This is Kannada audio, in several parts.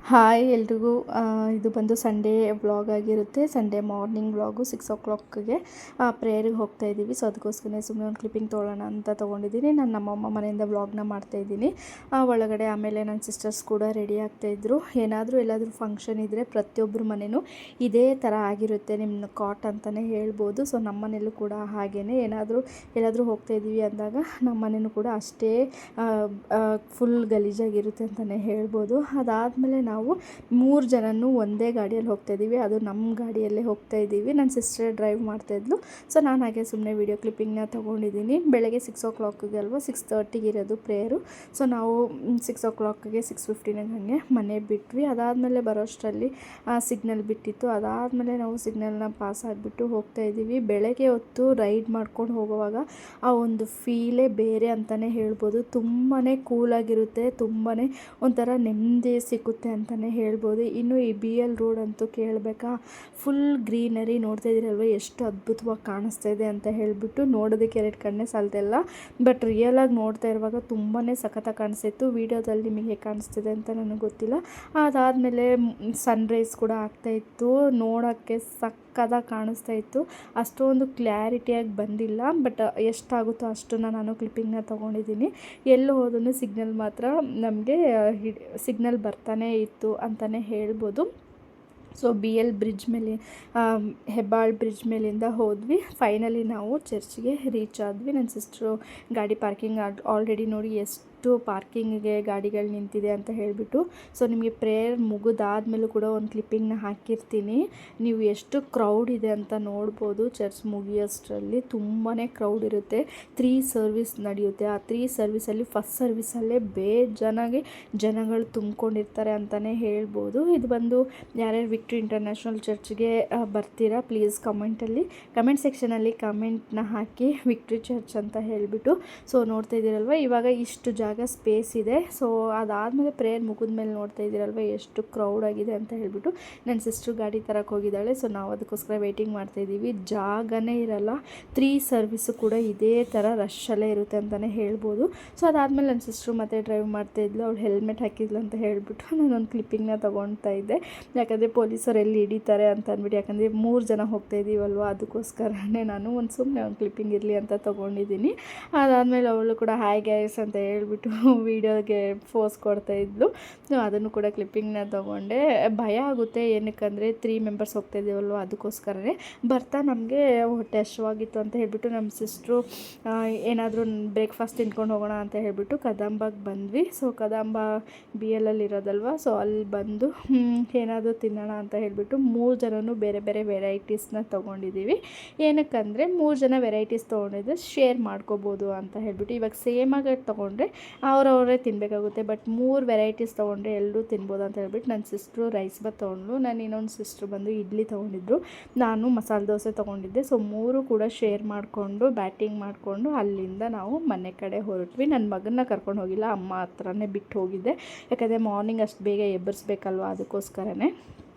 ಹಾಯ್ ಎಲ್ರಿಗೂ ಇದು ಬಂದು ಸಂಡೇ ವ್ಲಾಗ್ ಆಗಿರುತ್ತೆ. ಸಂಡೇ ಮಾರ್ನಿಂಗ್ ವ್ಲಾಗು 6 o'clockಗೆ ಪ್ರೇಯರಿಗೆ ಹೋಗ್ತಾ ಇದ್ದೀವಿ. ಸೊ ಅದಕ್ಕೋಸ್ಕರ ಸುಮ್ಮನೆ ಒಂದು ಕ್ಲಿಪ್ಪಿಂಗ್ ತೊಗೊಳ್ಳೋಣ ಅಂತ ತೊಗೊಂಡಿದ್ದೀನಿ. ನಾನು ನಮ್ಮಮ್ಮ ಮನೆಯಿಂದ ವ್ಲಾಗ್ನ ಮಾಡ್ತಾಯಿದ್ದೀನಿ ಒಳಗಡೆ. ಆಮೇಲೆ ನನ್ನ ಸಿಸ್ಟರ್ಸ್ ಕೂಡ ರೆಡಿ ಆಗ್ತಾಯಿದ್ರು. ಎಲ್ಲಾದರೂ ಫಂಕ್ಷನ್ ಇದ್ದರೆ ಪ್ರತಿಯೊಬ್ಬರು ಮನೆಯೂ ಇದೇ ಥರ ಆಗಿರುತ್ತೆ, ನಿಮ್ಮ ಕಾಟ್ ಅಂತಲೇ ಹೇಳ್ಬೋದು. ಸೊ ನಮ್ಮ ಮನೇಲೂ ಕೂಡ ಹಾಗೇ ಎಲ್ಲಾದರೂ ಹೋಗ್ತಾಯಿದ್ದೀವಿ ಅಂದಾಗ ನಮ್ಮ ಮನೆಯೂ ಕೂಡ ಅಷ್ಟೇ ಫುಲ್ ಗಲೀಜಾಗಿರುತ್ತೆ ಅಂತಲೇ ಹೇಳ್ಬೋದು. ಅದಾದಮೇಲೆ ನಾವು 3 ಜನನೂ ಒಂದೇ ಗಾಡಿಯಲ್ಲಿ ಹೋಗ್ತಾಯಿದ್ದೀವಿ. ಅದು ನಮ್ಮ ಗಾಡಿಯಲ್ಲೇ ಹೋಗ್ತಾಯಿದ್ದೀವಿ. ನನ್ನ ಸಿಸ್ಟರ್ ಡ್ರೈವ್ ಮಾಡ್ತಾಯಿದ್ಲು. ಸೊ ನಾನು ಹಾಗೆ ಸುಮ್ಮನೆ ವೀಡಿಯೋ ಕ್ಲಿಪ್ಪಿಂಗ್ನ ತೊಗೊಂಡಿದ್ದೀನಿ. ಬೆಳಗ್ಗೆ 6 o'clockಗೆ ಅಲ್ವಾ, 6:30ಗೆ ಇರೋದು ಪ್ರೇಯರು. ಸೊ ನಾವು 6 o'clockಗೆ 6:15 ಹಾಗೆ ಮನೆ ಬಿಟ್ವಿ. ಅದಾದಮೇಲೆ ಬರೋಷ್ಟರಲ್ಲಿ ಸಿಗ್ನಲ್ ಬಿಟ್ಟಿತ್ತು. ಅದಾದಮೇಲೆ ನಾವು ಸಿಗ್ನಲ್ನ ಪಾಸ್ ಆಗಿಬಿಟ್ಟು ಹೋಗ್ತಾಯಿದ್ದೀವಿ. ಬೆಳಗ್ಗೆ ಹೊತ್ತು ರೈಡ್ ಮಾಡ್ಕೊಂಡು ಹೋಗುವಾಗ ಆ ಒಂದು ಫೀಲೇ ಬೇರೆ ಅಂತಲೇ ಹೇಳ್ಬೋದು. ತುಂಬಾ ಕೂಲಾಗಿರುತ್ತೆ, ತುಂಬಾ ಒಂಥರ ನೆಮ್ಮದಿ ಸಿಗುತ್ತೆ ಅಂತಲೇ ಹೇಳ್ಬೋದು. ಇನ್ನು ಈ BL ರೋಡ್ ಅಂತೂ ಕೇಳಬೇಕಾ, ಫುಲ್ ಗ್ರೀನರಿ ನೋಡ್ತಾ ಇದ್ದೀರಲ್ವ, ಎಷ್ಟು ಅದ್ಭುತವಾಗಿ ಕಾಣಿಸ್ತಾ ಇದೆ ಅಂತ ಹೇಳಿಬಿಟ್ಟು ನೋಡೋದಕ್ಕೆ 2 ಕಣ್ಣೇ ಸಾಲ್ತಿಲ್ಲ. ಬಟ್ ರಿಯಲಾಗಿ ನೋಡ್ತಾ ಇರುವಾಗ ತುಂಬಾ ಸಖತ್ತಾಗಿ ಕಾಣಿಸ್ತಾಯಿತ್ತು. ವೀಡಿಯೋದಲ್ಲಿ ನಿಮಗೆ ಹೇಗೆ ಕಾಣಿಸ್ತಿದೆ ಅಂತ ನನಗೆ ಗೊತ್ತಿಲ್ಲ. ಅದಾದಮೇಲೆ ಸನ್ರೈಸ್ ಕೂಡ ಆಗ್ತಾಯಿತ್ತು. ನೋಡೋಕ್ಕೆ ಸಕ್ಕತ್ತಾಗಿ ಕಾಣಿಸ್ತಾ ಇತ್ತು. ಅಷ್ಟೊಂದು ಕ್ಲಾರಿಟಿಯಾಗಿ ಬಂದಿಲ್ಲ, ಬಟ್ ಎಷ್ಟಾಗುತ್ತೋ ಅಷ್ಟನ್ನು ನಾನು ಕ್ಲಿಪ್ಪಿಂಗ್ನ ತೊಗೊಂಡಿದ್ದೀನಿ. ಎಲ್ಲೂ ಹೋದ್ರೂ ಸಿಗ್ನಲ್ ಮಾತ್ರ ನಮಗೆ ಸಿಗ್ನಲ್ ಬರ್ತಾನೇ ಇತ್ತು ಅಂತಲೇ ಹೇಳ್ಬೋದು. ಸೊ BL ಬ್ರಿಡ್ಜ್ ಮೇಲೆ, ಹೆಬ್ಬಾಳ್ ಬ್ರಿಡ್ಜ್ ಮೇಲಿಂದ ಹೋದ್ವಿ. ಫೈನಲಿ ನಾವು ಚರ್ಚ್ಗೆ ರೀಚ್ ಆದ್ವಿ. ನನ್ನ ಸಿಸ್ಟ್ರು ಗಾಡಿ ಪಾರ್ಕಿಂಗ್ ಆಲ್ರೆಡಿ ನೋಡಿ ಎಷ್ಟು ಪಾರ್ಕಿಂಗಿಗೆ ಗಾಡಿಗಳು ನಿಂತಿದೆ ಅಂತ ಹೇಳಿಬಿಟ್ಟು. ಸೊ ನಿಮಗೆ ಪ್ರೇಯರ್ ಮುಗಿದಾದ್ಮೇಲೂ ಕೂಡ ಒಂದು ಕ್ಲಿಪ್ಪಿಂಗ್ನ ಹಾಕಿರ್ತೀನಿ. ನೀವು ಎಷ್ಟು ಕ್ರೌಡ್ ಇದೆ ಅಂತ ನೋಡ್ಬೋದು. ಚರ್ಚ್ ಮುಗಿಯೋಷ್ಟರಲ್ಲಿ ತುಂಬಾ ಕ್ರೌಡ್ ಇರುತ್ತೆ. 3 ಸರ್ವಿಸ್ ನಡೆಯುತ್ತೆ. ಆ 3 ಸರ್ವಿಸಲ್ಲಿ ಫಸ್ಟ್ ಸರ್ವಿಸಲ್ಲೇ ಜನಗಳು ತುಂಬಿಕೊಂಡಿರ್ತಾರೆ ಅಂತಲೇ ಹೇಳ್ಬೋದು. ಇದು ಬಂದು ಯಾರ್ಯಾರು ವಿಕ್ಟ್ರಿ ಇಂಟರ್ನ್ಯಾಷನಲ್ ಚರ್ಚ್ಗೆ ಬರ್ತೀರಾ, ಪ್ಲೀಸ್ ಕಮೆಂಟ್ ಸೆಕ್ಷನಲ್ಲಿ ಕಮೆಂಟ್ನ ಹಾಕಿ ವಿಕ್ಟ್ರಿ ಚರ್ಚ್ ಅಂತ ಹೇಳಿಬಿಟ್ಟು. ಸೊ ನೋಡ್ತಾ ಇದ್ದೀರಲ್ವ, ಇವಾಗ ಇಷ್ಟು ಜಾಗ ಸ್ಪೇಸ್ ಇದೆ. ಸೊ ಅದಾದಮೇಲೆ ಪ್ರೇಯರ್ ಮುಗಿದ್ಮೇಲೆ ನೋಡ್ತಾ ಇದ್ದೀರಲ್ವ ಎಷ್ಟು ಕ್ರೌಡ್ ಆಗಿದೆ ಅಂತ ಹೇಳಿಬಿಟ್ಟು. ನನ್ನ ಸಿಸ್ಟ್ರು ಗಾಡಿ ತರಕ್ಕೆ ಹೋಗಿದ್ದಾಳೆ. ಸೊ ನಾವು ಅದಕ್ಕೋಸ್ಕರ ವೆಯ್ಟಿಂಗ್ ಮಾಡ್ತಾಯಿದ್ದೀವಿ. ಜಾಗನೇ ಇರಲ್ಲ. 3 ಸರ್ವಿಸು ಕೂಡ ಇದೇ ಥರ ರಶ್ಶಲ್ಲೇ ಇರುತ್ತೆ ಅಂತಲೇ ಹೇಳ್ಬೋದು. ಸೊ ಅದಾದಮೇಲೆ ನನ್ನ ಸಿಸ್ಟ್ರು ಮತ್ತೆ ಡ್ರೈವ್ ಮಾಡ್ತಾಯಿದ್ಲು. ಅವಳು ಹೆಲ್ಮೆಟ್ ಹಾಕಿದ್ಲು ಅಂತ ಹೇಳಿಬಿಟ್ಟು ನಾನೊಂದು ಕ್ಲಿಪ್ಪಿಂಗ್ನ ತೊಗೊಳ್ತಾ ಇದ್ದೆ. ಯಾಕಂದರೆ ಪೊಲೀಸರು ಎಲ್ಲಿ ಹಿಡಿತಾರೆ ಅಂತ ಅಂದ್ಬಿಟ್ಟು. ಯಾಕಂದರೆ 3 ಜನ ಹೋಗ್ತಾಯಿದ್ದೀವಲ್ವ, ಅದಕ್ಕೋಸ್ಕರನೇ ನಾನು ಸುಮ್ಮನೆ ಒಂದು ಕ್ಲಿಪ್ಪಿಂಗ್ ಇರಲಿ ಅಂತ ತೊಗೊಂಡಿದ್ದೀನಿ. ಅದಾದಮೇಲೆ ಅವಳು ಕೂಡ ಹಾಯ್ ಗೈಸ್ ಅಂತ ಹೇಳ್ಬಿಟ್ಟು ವೀಡಿಯೋಗೆ ಫೋಸ್ ಕೊಡ್ತಾಯಿದ್ಲು. ಅದನ್ನು ಕೂಡ ಕ್ಲಿಪ್ಪಿಂಗ್ನ ತೊಗೊಂಡೆ. ಭಯ ಆಗುತ್ತೆ, ಏನಕ್ಕಂದರೆ 3 ಮೆಂಬರ್ಸ್ ಹೋಗ್ತಾಯಿದ್ದೀವಲ್ವ, ಅದಕ್ಕೋಸ್ಕರನೇ. ಬರ್ತಾ ನಮಗೆ ಹೊಟ್ಟೆ ಹಶ್ವಾಗಿತ್ತು ಅಂತ ಹೇಳಿಬಿಟ್ಟು ನಮ್ಮ ಸಿಸ್ಟ್ರು ಏನಾದರೂ ಬ್ರೇಕ್ಫಾಸ್ಟ್ ತಿನ್ಕೊಂಡು ಹೋಗೋಣ ಅಂತ ಹೇಳಿಬಿಟ್ಟು ಕದಂಬಕ್ಕೆ ಬಂದ್ವಿ. ಸೊ ಕದಂಬ BL ಇರೋದಲ್ವ, ಸೊ ಅಲ್ಲಿ ಬಂದು ಏನಾದರೂ ತಿನ್ನೋಣ ಅಂತ ಹೇಳಿಬಿಟ್ಟು 3 ಜನನೂ ಬೇರೆ ಬೇರೆ ವೆರೈಟೀಸ್ನ ತೊಗೊಂಡಿದ್ದೀವಿ. ಏನಕ್ಕಂದರೆ 3 ಜನ ವೆರೈಟೀಸ್ ತೊಗೊಂಡಿದ್ರೆ ಶೇರ್ ಮಾಡ್ಕೋಬೋದು ಅಂತ ಹೇಳಿಬಿಟ್ಟು. ಇವಾಗ ಸೇಮಾಗಿ ತೊಗೊಂಡ್ರೆ ಅವರವರೇ ತಿನ್ನಬೇಕಾಗುತ್ತೆ, ಬಟ್ 3 ವೆರೈಟೀಸ್ ತೊಗೊಂಡ್ರೆ ಎಲ್ಲರೂ ತಿನ್ಬೋದು ಅಂತ ಹೇಳ್ಬಿಟ್ಟು ನನ್ನ ಸಿಸ್ಟ್ರು ರೈಸ್ ಬಾತ್ ತೊಗೊಂಡ್ಲು. ನಾನು ಇನ್ನೊಂದು ಸಿಸ್ಟ್ರು ಬಂದು ಇಡ್ಲಿ ತೊಗೊಂಡಿದ್ರು, ನಾನು ಮಸಾಲೆ ದೋಸೆ ತೊಗೊಂಡಿದ್ದೆ. ಸೊ 3 ಕೂಡ ಶೇರ್ ಮಾಡಿಕೊಂಡು ಬ್ಯಾಟಿಂಗ್ ಮಾಡಿಕೊಂಡು ಅಲ್ಲಿಂದ ನಾವು ಮನೆ ಕಡೆ ಹೊರಟ್ವಿ. ನನ್ನ ಮಗನ್ನ ಕರ್ಕೊಂಡು ಹೋಗಿಲ್ಲ, ಅಮ್ಮ ಹತ್ರನೇ ಬಿಟ್ಟು ಹೋಗಿದ್ದೆ. ಯಾಕಂದರೆ ಮಾರ್ನಿಂಗ್ ಅಷ್ಟು ಬೇಗ ಎಬ್ಬರಿಸ್ಬೇಕಲ್ವ, ಅದಕ್ಕೋಸ್ಕರನೇ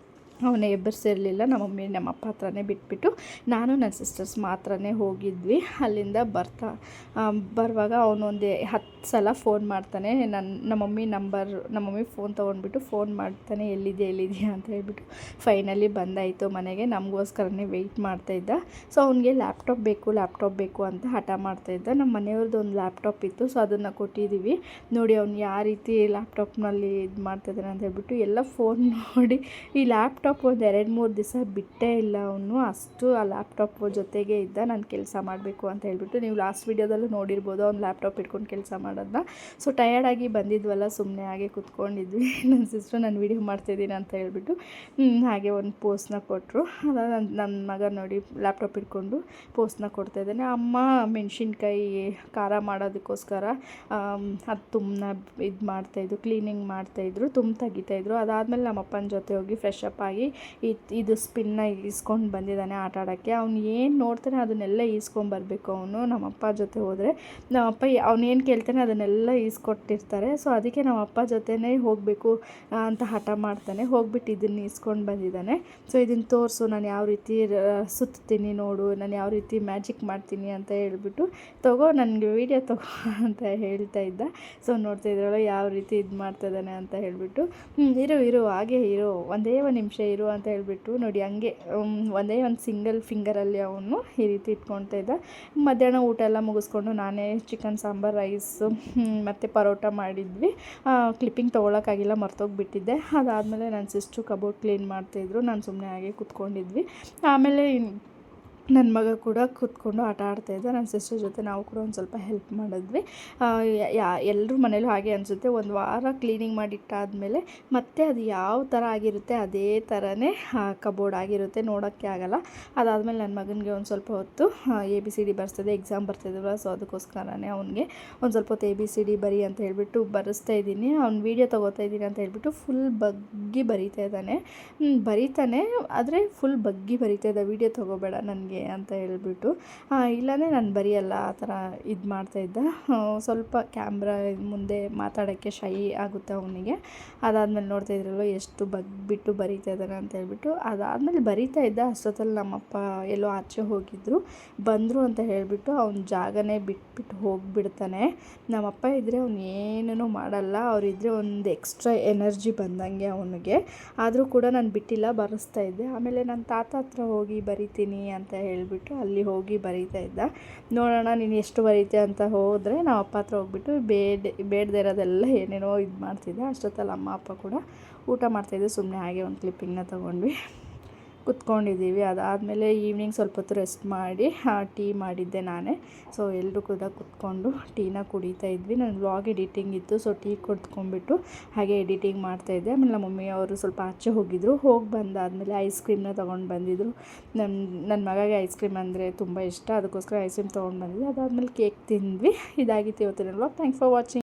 ಅವನೇ ಎಬ್ಬರಿಸಿರಲಿಲ್ಲ. ನಮ್ಮ ಮಮ್ಮಿ ನಮ್ಮ ಅಪ್ಪ ಹತ್ರನೇ ಬಿಟ್ಬಿಟ್ಟು ನಾನು ನನ್ನ ಸಿಸ್ಟರ್ಸ್ ಮಾತ್ರನೇ ಹೋಗಿದ್ವಿ. ಅಲ್ಲಿಂದ ಬರುವಾಗ ಅವನೊಂದು 10 ಸಲ ಫೋನ್ ಮಾಡ್ತಾನೆ. ನಮ್ಮ ಮಮ್ಮಿ ಫೋನ್ ತೊಗೊಂಡ್ಬಿಟ್ಟು ಫೋನ್ ಮಾಡ್ತಾನೆ, ಎಲ್ಲಿದೆಯಾ ಅಂತ ಹೇಳ್ಬಿಟ್ಟು. ಫೈನಲಿ ಬಂದಾಯಿತು ಮನೆಗೆ. ನಮಗೋಸ್ಕರನೇ ವೆಯ್ಟ್ ಮಾಡ್ತಾಯಿದ್ದ. ಸೊ ಅವನಿಗೆ ಲ್ಯಾಪ್ಟಾಪ್ ಬೇಕು ಅಂತ ಹಠ ಮಾಡ್ತಾಯಿದ್ದ. ನಮ್ಮ ಮನೆಯವ್ರದ್ದು ಒಂದು ಲ್ಯಾಪ್ಟಾಪ್ ಇತ್ತು, ಸೊ ಅದನ್ನು ಕೊಟ್ಟಿದ್ದೀವಿ. ನೋಡಿ ಅವ್ನು ಯಾವ ರೀತಿ ಲ್ಯಾಪ್ಟಾಪ್ನಲ್ಲಿ ಇದು ಮಾಡ್ತಾಯಿದ್ದಾನೆ ಅಂತ ಹೇಳ್ಬಿಟ್ಟು. ಎಲ್ಲ ಫೋನ್ ನೋಡಿ ಈ ಲ್ಯಾಪ್ಟಾಪ್ ಒಂದು 2-3 ದಿವಸ ಬಿಟ್ಟೇ ಇಲ್ಲ ಅವನು, ಅಷ್ಟು ಆ ಲ್ಯಾಪ್ಟಾಪ್ ಜೊತೆಗೆ ಇದ್ದ. ನಾನು ಕೆಲಸ ಮಾಡಬೇಕು ಅಂತ ಹೇಳ್ಬಿಟ್ಟು. ನೀವು ಲಾಸ್ಟ್ ವೀಡಿಯೋದಲ್ಲೂ ನೋಡಿರ್ಬೋದು ಅವ್ನು ಲ್ಯಾಪ್ಟಾಪ್ ಇಟ್ಕೊಂಡು ಕೆಲಸ ಮಾಡೋದನ್ನ. ಸೊ ಟಯರ್ಡಾಗಿ ಬಂದಿದ್ವಲ್ಲ, ಸುಮ್ಮನೆ ಹಾಗೆ ಕೂತ್ಕೊಂಡಿದ್ವಿ. ನನ್ನ ಸಿಸ್ಟ್ರು ನಾನು ವೀಡಿಯೋ ಮಾಡ್ತಾಯಿದ್ದೀನಿ ಅಂತ ಹೇಳ್ಬಿಟ್ಟು ಹಾಗೆ ಒಂದು ಪೋಸ್ಟ್ನ ಕೊಟ್ಟರು. ಅದಾದ ನನ್ನ ಮಗ ನೋಡಿ ಲ್ಯಾಪ್ಟಾಪ್ ಇಟ್ಕೊಂಡು ಪೋಸ್ಟ್ನ ಕೊಡ್ತಾಯಿದ್ದಾನೆ. ಅಮ್ಮ ಮೆಣಸಿನ್ಕಾಯಿ ಖಾರ ಮಾಡೋದಕ್ಕೋಸ್ಕರ ಅದು ತುಂಬನ ಇದು ಮಾಡ್ತಾಯಿದ್ರು, ಕ್ಲೀನಿಂಗ್ ಮಾಡ್ತಾಯಿದ್ರು, ತೆಗಿತಾಯಿದ್ರು. ಅದಾದಮೇಲೆ ನಮ್ಮ ಅಪ್ಪನ ಜೊತೆ ಹೋಗಿ ಫ್ರೆಶ್ ಅಪ್ ಆಗಿ ಹೋಗಿ ಇದು ಸ್ಪಿನ್ನ ಇಸ್ಕೊಂಡು ಬಂದಿದ್ದಾನೆ ಆಟ ಆಡೋಕ್ಕೆ. ಅವ್ನು ಏನು ನೋಡ್ತಾನೆ ಅದನ್ನೆಲ್ಲ ಈಸ್ಕೊಂಬರ್ಬೇಕು ಅವನು. ನಮ್ಮಪ್ಪ ಜೊತೆ ಹೋದರೆ ನಮ್ಮಪ್ಪ ಅವನೇನು ಕೇಳ್ತಾನೆ ಅದನ್ನೆಲ್ಲ ಈಸ್ಕೊಟ್ಟಿರ್ತಾರೆ. ಸೊ ಅದಕ್ಕೆ ನಮ್ಮಪ್ಪ ಜೊತೆನೇ ಹೋಗಬೇಕು ಅಂತ ಹಠ ಮಾಡ್ತಾನೆ. ಹೋಗ್ಬಿಟ್ಟು ಇದನ್ನು ಈಸ್ಕೊಂಡು ಬಂದಿದ್ದಾನೆ. ಸೊ ಇದನ್ನು ತೋರಿಸು, ನಾನು ಯಾವ ರೀತಿ ಸುತ್ತೀನಿ ನೋಡು, ನಾನು ಯಾವ ರೀತಿ ಮ್ಯಾಜಿಕ್ ಮಾಡ್ತೀನಿ ಅಂತ ಹೇಳ್ಬಿಟ್ಟು ತಗೋ ನನಗೆ ವೀಡಿಯೋ ತಗೋ ಅಂತ ಹೇಳ್ತಾ ಇದ್ದ. ಸೊ ನೋಡ್ತಾ ಇದ್ರಲ್ಲ ಯಾವ ರೀತಿ ಇದು ಮಾಡ್ತಾಯಿದ್ದಾನೆ ಅಂತ ಹೇಳಿಬಿಟ್ಟು ಇರು ಹಾಗೆ ಇರು ಒಂದೇ ಒಂದು ನಿಮಿಷ ಇರು ಅಂತ ಹೇಳಿಬಿಟ್ಟು ನೋಡಿ ಹಂಗೆ ಒಂದೇ ಒಂದು ಸಿಂಗಲ್ ಫಿಂಗರಲ್ಲಿ ಅವನು ಈ ರೀತಿ ಇಟ್ಕೊಳ್ತಾ ಇದ್ದ. ಮಧ್ಯಾಹ್ನ ಊಟ ಎಲ್ಲ ಮುಗಿಸ್ಕೊಂಡು ನಾನೇ ಚಿಕನ್ ಸಾಂಬಾರು ರೈಸು ಮತ್ತು ಪರೋಟ ಮಾಡಿದ್ವಿ. ಕ್ಲಿಪ್ಪಿಂಗ್ ತೊಗೊಳಕ್ಕಾಗಿಲ್ಲ, ಮರ್ತೋಗಿಬಿಟ್ಟಿದ್ದೆ. ಅದಾದಮೇಲೆ ನನ್ನ ಸಿಸ್ಟ್ರು ಕಬೋರ್ಡ್ ಕ್ಲೀನ್ ಮಾಡ್ತಾಯಿದ್ರು, ನಾನು ಸುಮ್ಮನೆ ಹಾಗೆ ಕೂತ್ಕೊಂಡಿದ್ವಿ. ಆಮೇಲೆ ನನ್ನ ಮಗ ಕೂಡ ಕೂತ್ಕೊಂಡು ಆಟ ಆಡ್ತಾಯಿದ್ದ. ನನ್ನ ಸಿಸ್ಟರ್ ಜೊತೆ ನಾವು ಕೂಡ ಒಂದು ಸ್ವಲ್ಪ ಹೆಲ್ಪ್ ಮಾಡಿದ್ವಿ. ಎಲ್ಲರೂ ಮನೇಲೂ ಹಾಗೆ ಅನಿಸುತ್ತೆ, ಒಂದು ವಾರ ಕ್ಲೀನಿಂಗ್ ಮಾಡಿಟ್ಟಾದಮೇಲೆ ಮತ್ತೆ ಅದು ಯಾವ ಥರ ಆಗಿರುತ್ತೆ ಅದೇ ಥರನೇ ಕಬೋರ್ಡ್ ಆಗಿರುತ್ತೆ, ನೋಡೋಕ್ಕೆ ಆಗಲ್ಲ. ಅದಾದಮೇಲೆ ನನ್ನ ಮಗನಿಗೆ ಒಂದು ಸ್ವಲ್ಪ ಹೊತ್ತು ABCD ಬರ್ಸ್ತದೆ, ಎಕ್ಸಾಮ್ ಬರ್ತಿದ್ವಲ್ಲ, ಸೊ ಅದಕ್ಕೋಸ್ಕರನೇ ಅವನಿಗೆ ಒಂದು ಸ್ವಲ್ಪ ಹೊತ್ತು ABCD ಬರಿ ಅಂತ ಹೇಳಿಬಿಟ್ಟು ಬರೆಸ್ತಾ ಇದ್ದೀನಿ. ಅವ್ನು ವೀಡಿಯೋ ತೊಗೋತಾ ಇದ್ದೀನಿ ಅಂತ ಹೇಳಿಬಿಟ್ಟು ಫುಲ್ ಬಗ್ಗಿ ಬರಿತಾ ಇದ್ದಾನೆ. ಬರೀತಾನೆ, ಆದರೆ ಫುಲ್ ಬಗ್ಗಿ ಬರಿತಾ ಇದ್ದ. ವೀಡಿಯೋ ತೊಗೋಬೇಡ ನನಗೆ ಅಂತ ಹೇಳ್ಬಿಟ್ಟು, ಇಲ್ಲಾಂದರೆ ನಾನು ಬರೆಯಲ್ಲ ಆ ಥರ ಇದು ಮಾಡ್ತಾಯಿದ್ದ. ಸ್ವಲ್ಪ ಕ್ಯಾಮ್ರಾ ಮುಂದೆ ಮಾತಾಡೋಕ್ಕೆ ಶೈ ಆಗುತ್ತೆ ಅವನಿಗೆ. ಅದಾದಮೇಲೆ ನೋಡ್ತಾ ಇದ್ರಲ್ಲೋ ಎಷ್ಟು ಬಗ್ಬಿಟ್ಟು ಬರಿತಾ ಇದ್ದಾನೆ ಅಂತ ಹೇಳ್ಬಿಟ್ಟು. ಅದಾದಮೇಲೆ ಬರಿತಾ ಇದ್ದ. ಅಷ್ಟೊತ್ತಲ್ಲಿ ನಮ್ಮಪ್ಪ ಎಲ್ಲೋ ಆಚೆ ಹೋಗಿದ್ದರು, ಬಂದರು ಅಂತ ಹೇಳಿಬಿಟ್ಟು ಅವ್ನ ಜಾಗನೇ ಬಿಟ್ಬಿಟ್ಟು ಹೋಗಿಬಿಡ್ತಾನೆ. ನಮ್ಮಪ್ಪ ಇದ್ದರೆ ಅವ್ನು ಏನೂ ಮಾಡಲ್ಲ, ಅವರಿದ್ದರೆ ಒಂದು ಎಕ್ಸ್ಟ್ರಾ ಎನರ್ಜಿ ಬಂದಂಗೆ ಅವನಿಗೆ. ಆದರೂ ಕೂಡ ನಾನು ಬಿಟ್ಟಿಲ್ಲ, ಬರೆಸ್ತಾ ಇದ್ದೆ. ಆಮೇಲೆ ನನ್ನ ತಾತ ಹತ್ರ ಹೋಗಿ ಬರಿತೀನಿ ಅಂತ ಹೇಳಿಬಿಟ್ಟು ಅಲ್ಲಿ ಹೋಗಿ ಬರೀತಾ ಇದ್ದ. ನೋಡೋಣ ನೀನು ಎಷ್ಟು ಬರೀತೆ ಅಂತ ಹೋದರೆ ನಾವು ಅಪ್ಪ ಹತ್ರ ಹೋಗ್ಬಿಟ್ಟು ಬೇಡದೇ ಇರೋದೆಲ್ಲ ಏನೇನೋ ಇದು ಮಾಡ್ತಿದ್ದೆ. ಅಷ್ಟೊತ್ತಲ್ಲಿ ಅಮ್ಮ ಅಪ್ಪ ಕೂಡ ಊಟ ಮಾಡ್ತಾಯಿದ್ದೆ. ಸುಮ್ಮನೆ ಹಾಗೆ ಒಂದು ಕ್ಲಿಪ್ಪಿಂಗ್ನ ತೊಗೊಂಡ್ವಿ, ಕುತ್ಕೊಂಡಿದ್ದೀವಿ. ಅದಾದಮೇಲೆ ಈವ್ನಿಂಗ್ ಸ್ವಲ್ಪ ಹೊತ್ತು ರೆಸ್ಟ್ ಮಾಡಿ ಟೀ ಮಾಡಿದ್ದೆ ನಾನೇ. ಸೊ ಎಲ್ಲರೂ ಕೂಡ ಕುತ್ಕೊಂಡು ಟೀನ ಕುಡಿತಾ ಇದ್ವಿ. ನನ್ನ ವ್ಲಾಗ್ ಎಡಿಟಿಂಗ್ ಇತ್ತು, ಸೊ ಟೀ ಕುಡ್ಕೊಂಡ್ಬಿಟ್ಟು ಹಾಗೆ ಎಡಿಟಿಂಗ್ ಮಾಡ್ತಾಯಿದ್ದೆ. ಆಮೇಲೆ ನಮ್ಮ ಮಮ್ಮಿ ಅವರು ಸ್ವಲ್ಪ ಆಚೆ ಹೋಗಿದ್ದರು. ಹೋಗಿ ಬಂದಾದಮೇಲೆ ಐಸ್ ಕ್ರೀಮ್ನ ತೊಗೊಂಡು ಬಂದಿದ್ದರು. ನನ್ನ ಮಗಗೆ ಐಸ್ ಕ್ರೀಮ್ ಅಂದರೆ ತುಂಬ ಇಷ್ಟ, ಅದಕ್ಕೋಸ್ಕರ ಐಸ್ ಕ್ರೀಮ್ ತೊಗೊಂಡು ಬಂದಿದ್ದೆ. ಅದಾದಮೇಲೆ ಕೇಕ್ ತಿಂದ್ವಿ. ಇದಾಗಿತ್ತು ಇವತ್ತಿನ ವ್ಲಾಗ್. Thanks for watching.